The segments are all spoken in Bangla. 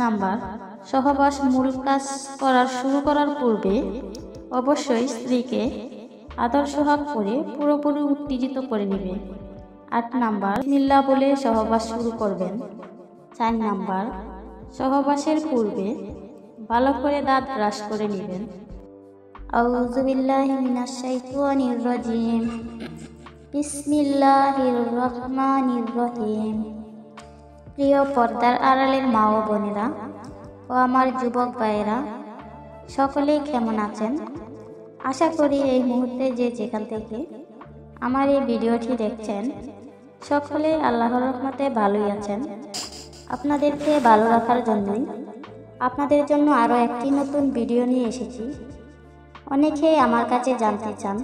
নাম্বার, সহবাস মূল কাজ শুরু করার পূর্বে অবশ্যই স্ত্রীকে আদর সোহাগ করে পুরোপুরি উত্তেজিত করে নেবে। 8 নাম্বার, বিসমিল্লাহ বলে সহবাস শুরু করবেন। 4 নাম্বার, সহবাসের পূর্বে ভালো করে দাঁত ব্রাশ করে নেবেন। আউযু বিল্লাহি মিনাশ শাইতানির রাজিম। বিসমিল্লাহির রহমানির রহিম। প্রিয় পর্দার আড়ালের মা ও বোনেরা ও আমার যুবক ভাইয়েরা, সকলেই কেমন আছেন? আশা করি এই মুহূর্তে যে যেখান থেকে আমার এই ভিডিওটি দেখছেন সকলে আল্লাহর রহমতে ভালোই আছেন। আপনাদেরকে ভালো রাখার জন্যই আপনাদের জন্য আরও একটি নতুন ভিডিও নিয়ে এসেছি। অনেকেই আমার কাছে জানতে চান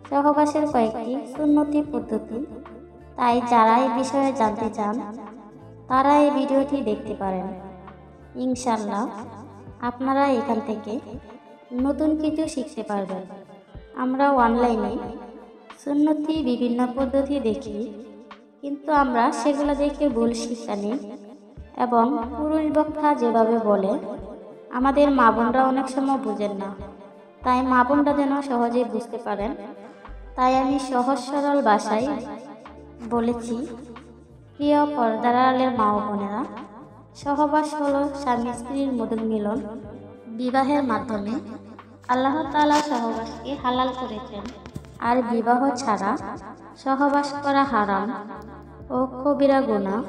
সহবাসের কয়েকটি সুন্নতি পদ্ধতি, তাই যারা এই বিষয়ে জানতে চান তারা এই ভিডিওটি দেখতে পারেন। ইনশাআল্লাহ আপনারা এখান থেকে নতুন কিছু শিখতে পারবেন। আমরা অনলাইনে সুন্নতি বিভিন্ন পদ্ধতি দেখি, কিন্তু আমরা সেগুলো দেখে ভুল শিক্ষা নিই এবং পুরুষ বক্তা যেভাবে বলে আমাদের মা বোনরা অনেক সময় বুঝেন না। তাই মা বোনরা যেন সহজেই বুঝতে পারেন, তাই আমি সহজ সরল ভাষায় বলেছি। প্রিয় পর্দার আড়ালের মা ও বোনেরা, সহবাস হলো স্বামী স্ত্রীর মধুর মিলন। বিবাহের মাধ্যমে আল্লাহ তাআলা সহবাসকে হালাল করেছেন, আর বিবাহ ছাড়া সহবাস করা হারাম ও কবিরা গুনাহ।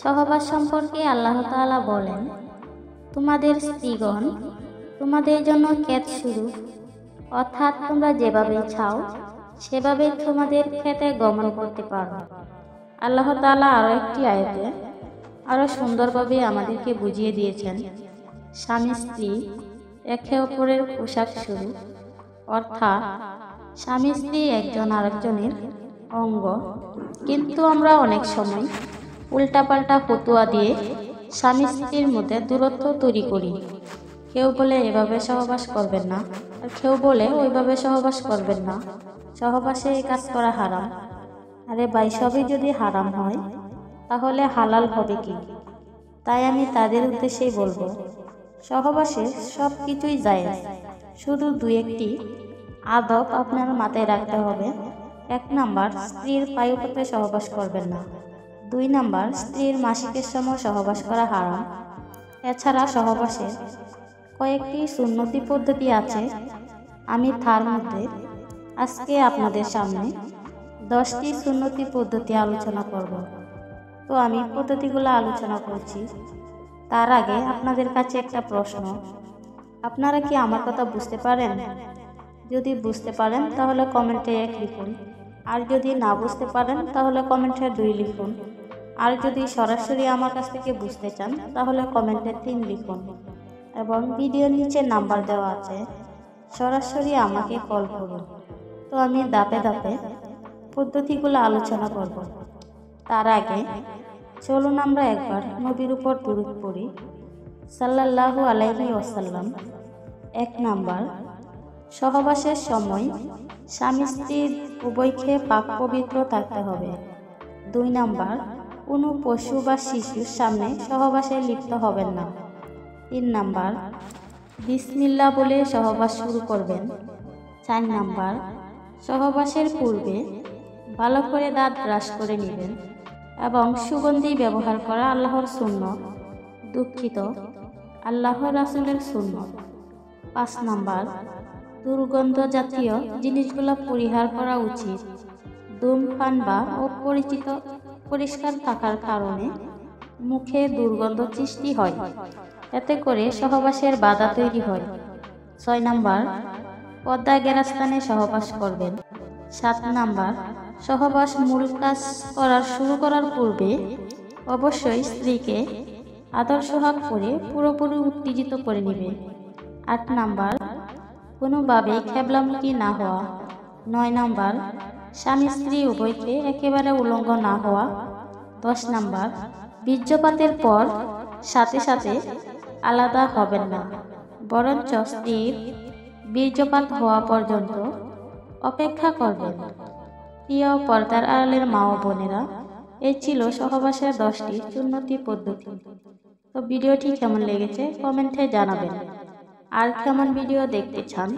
সহবাস সম্পর্কে আল্লাহ তাআলা বলেন, তোমাদের স্ত্রীগণ তোমাদের জন্য ক্ষেত শুরু, অর্থাৎ তোমরা যেভাবে চাও সেভাবে তোমাদের ক্ষেতে গমন করতে পারো। আল্লাহ তাআলা আরও একটি আয়াতে আরও সুন্দরভাবে আমাদেরকে বুঝিয়ে দিয়েছেন, স্বামী স্ত্রী একে অপরের পোশাক শুরু, অর্থাৎ স্বামী স্ত্রী একজন আরেকজনের অঙ্গ। কিন্তু আমরা অনেক সময় উল্টাপাল্টা ফতুয়া দিয়ে স্বামী স্ত্রীর মধ্যে দূরত্ব তৈরি করি। কেউ বলে এভাবে সহবাস করবেন না, আর কেউ বলে ওইভাবে সহবাস করবেন না, সহবাসে এই কাজ করা হারাম। আরে ভাই, সবই যদি হারাম হয় তাহলে হালাল হবে কি? তাই আমি তাদের উদ্দেশ্যেই বলবো, সহবাসে সব কিছুই জায়েজ, শুধু দুই একটি আদব আপনার মাথায় রাখতে হবে। 1 নাম্বার, স্ত্রীর পায়ুপথে সহবাস করবেন না। 2 নাম্বার, স্ত্রীর মাসিকের সময় সহবাস করা হারাম। এছাড়া সহবাসের কয়েকটি সুন্নতি পদ্ধতি আছে, আমি তার মধ্যে আজকে আপনাদের সামনে 10টি সুন্নতি পদ্ধতি আলোচনা করব। তো আমি পদ্ধতিগুলো আলোচনা করছি, তার আগে আপনাদের কাছে একটা প্রশ্ন, আপনারা কি আমার কথা বুঝতে পারেন? যদি বুঝতে পারেন তাহলে কমেন্টে 1 লিখুন, আর যদি না বুঝতে পারেন তাহলে কমেন্টে 2 লিখুন, আর যদি সরাসরি আমার কাছ থেকে বুঝতে চান তাহলে কমেন্টে 3 লিখুন। এবং ভিডিওর নিচে নাম্বার দেওয়া আছে, সরাসরি আমাকে কল করুন। তো আমি ধাপে ধাপে পদ্ধতিগুলো আলোচনা করব। তার আগে চলুন আমরা একবার নবীর উপর দুরূদ পড়ি, সাল্লাল্লাহু আলাইহি ওয়াসাল্লাম। 1 নাম্বার, সহবাসের সময় স্বামী স্ত্রী উভয়কে পাক পবিত্র থাকতে হবে। 2 নাম্বার, কোনো পশু বা শিশুর সামনে সহবাসে লিপ্ত হবেন না। 3 নাম্বার, বিসমিল্লাহ বলে সহবাস শুরু করবেন। 4 নাম্বার, সহবাসের পূর্বে ভালো করে দাঁত ব্রাশ করে নেবেন এবং সুগন্ধি ব্যবহার করা আল্লাহর সুন্নত, আল্লাহর রাসূলের সুন্নত। 5 নাম্বার, দুর্গন্ধ জাতীয় জিনিসগুলো পরিহার করা উচিত। ধূমপান বা পরিষ্কার থাকার কারণে মুখে দুর্গন্ধ সৃষ্টি হয়, এতে করে সহবাসের বাধা তৈরি হয়। 6 নাম্বার, পর্দা গেরাস্তানে সহবাস করবেন। 7 নাম্বার, সহবাস মূল কাজ শুরু করার পূর্বে অবশ্যই স্ত্রীকে আদর সোহাগ করে পুরোপুরি উত্তেজিত করে নেবে। 8 নাম্বার, কোনোভাবেই খেবলামুখী না হওয়া। 9 নাম্বার, স্বামী স্ত্রী উভয়কে একেবারে উলঙ্গ না হওয়া। 10 নাম্বার, বীর্যপাতের পর সাথে সাথে আলাদা হবেন না, বরঞ্চ স্ত্রীর বীর্যপাত হওয়া পর্যন্ত অপেক্ষা করবেন। প্রিয় পর্দার আড়ালের মা ও বোনেরা, এই ছিল সহবাসের 10টি উন্নতি পদ্ধতি। তো ভিডিওটি কেমন লেগেছে কমেন্টে জানাবেন। আর কেমন ভিডিও দেখতে চান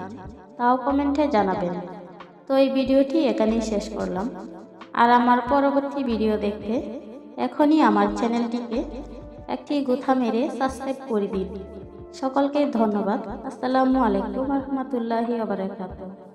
তাও কমেন্টে জানাবেন। তো এই ভিডিওটি এখানেই শেষ করলাম। আর আমার পরবর্তী ভিডিও দেখতে এখনই আমার চ্যানেলটিকে একটি গুথা মেরে সাবস্ক্রাইব করে দিন। সকলকে ধন্যবাদ। আসসালামু আলাইকুম ওয়া রাহমাতুল্লাহি ওয়া বারাকাতুহু।